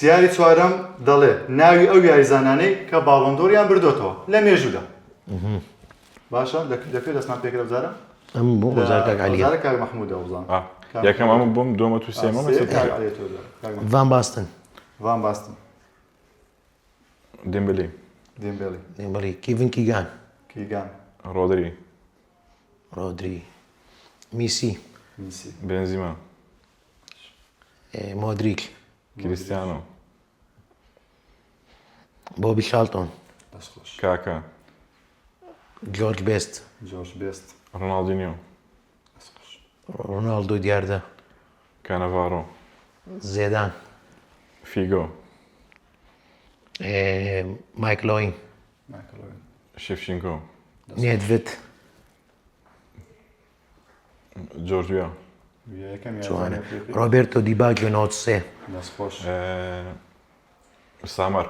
پرسیاری چوارەم دەڵێ ناوی ئەو یاریزانانەی کە باڵۆندۆریان بردوێتەوە لە مێژوودا. باشە لەکوێ دەستمان پێکرا بزارە؟ ئەم بۆ وەزارە عالیە. وەزارە کاک مەحموودە وەزان. یەکەم ئەمە بۆم دووەمە تو سێمە ڤان باستن. ڤان باستن. دێمبەلێ. دێمبەڵی کیڤن کیگان. کیگان. ڕۆدری. رۆدری. میسی. بێنزیما. مۆدریک. کریستیانۆ. بۆبی شالتۆن. کاکا. جۆرج بێست. ڕۆناڵدینیۆ. ڕۆناڵدۆ دیاردە. کانەڤارۆ. زێدان. فیگۆ. مایکل ئۆین. شێفچینکۆ. نێدڤد. جۆرجیا. جوانە. ڕۆبێرتۆ دیباگیۆ 93. سامەر.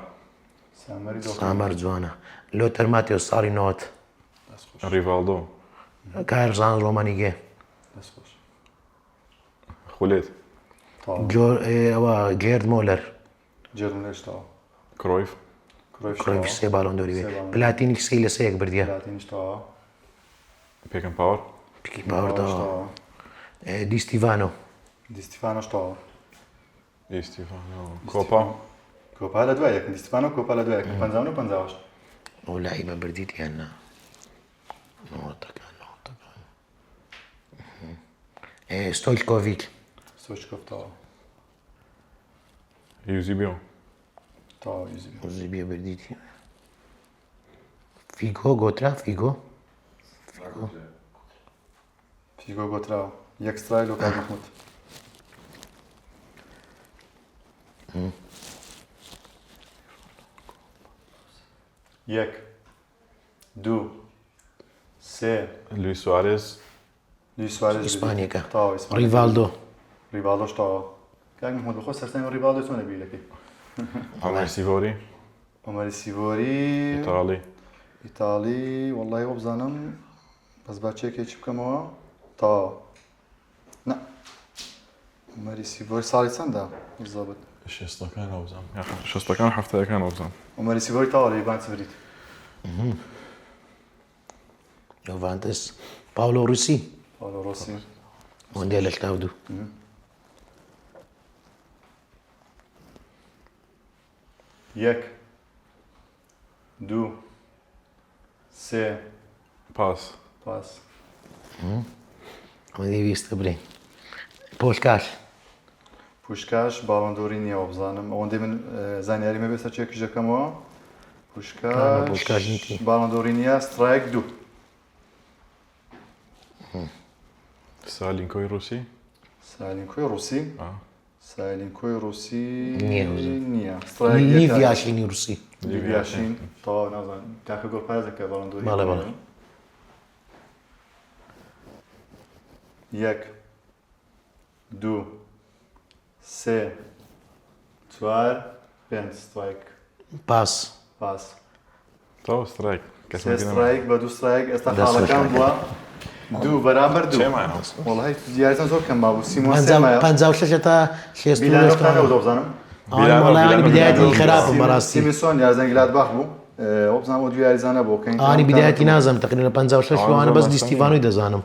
سامەر جوانە. لۆتەر ماتێۆس ساڵی 90. ریڤالدۆ. کارزان ڕۆمانیگێ. خولێت. ئەوە گێرد مۆلەر. کرۆیف. کڕۆیف سێ باڵۆندۆری بێ. پلاتینی سێی لە سەیەک بردیە. پێکەم پاوەر. پێکی پاوەردەوە. دیستیڤانۆ. دیستیفانۆشتەوە. کۆپا. کۆپا لە دوای یەکن. دیستیفانۆ کۆپا لە دوای یەکن. 50 و 58. ئەو لایبە بردیت یان نا؟ نۆتەکان. ستۆیچکۆڤیچ. سۆچکۆڤتەوە. یوزیبیۆ. زیبیە بردیتی. فیگۆ گۆترا فیگۆ. فیگۆ گۆتراوە. یەک سترایل و کاک مەحموود. یەک دوو سێ لویس سوارێز. ئیسپانیەکە. ریڤالدۆ. ریڤالدۆشتەوە. کاک مەحموود بەخۆ سەرسەنگ ریڤالدۆ چۆنە بیرەکەی؟ ئۆمەر سیڤۆری. ئۆمەری سیڤۆری. ئیتاڵی وەڵڵای وە بزانم بەس با چێکێکی بکەمەوە تەواوە. نا ئۆمەری سیڤۆری ساڵی چەندە زەبەت؟ شێستەکان ئەوزان. شێستەکان هەفتەیەکان ئەوزان. ئۆمەری سیڤۆری تەواو لە یبان چ بریت؟ یۆڤانتس. پاولۆ ڕوسی. مۆندیال لە 82. یەک دوو سێ پاس. ئەمە دەیویستە بڵێ. پۆشکاش. پوشکاش باڵۆندۆری نییەوە بزانم ئەوەندەی من زانیاریمە بێت سەر چێکیش دەکەمەوە. پوشکاش باڵۆندۆری نییە. سترایک دوو. سالینکۆی ڕووسی. سالینکۆی ڕووسی نییە. لیڤیاشینی ڕووسی. لیڤیاشین تەواو نازانم. کاکە گۆپارێزەکە باڵۆندۆری. بەڵێ بەڵێ. یەک دوو سێ چوار پێنج سترایک. پاس. تەواو سترایک. سێ سترایک بە دوو سترایک. ئێستا خاڵەکان بووە دوو بەرامبەر دوو. وەڵڵاهی دیاریتان زۆر کەم مابوو. سیمۆن سێمایە. 56 تا 60 بیلانەوە دەبزانم. وەڵی بدایەتی خراپم بەڕاستی. سیمیسۆن یارزەنگلات باخ بوو. وە بزانم ئەو دوو یاریزانە بۆ کەین. ئانی بدایەتی نازانم تقریبا 56 لەوانە بەس دیستیڤانۆی دەزانم.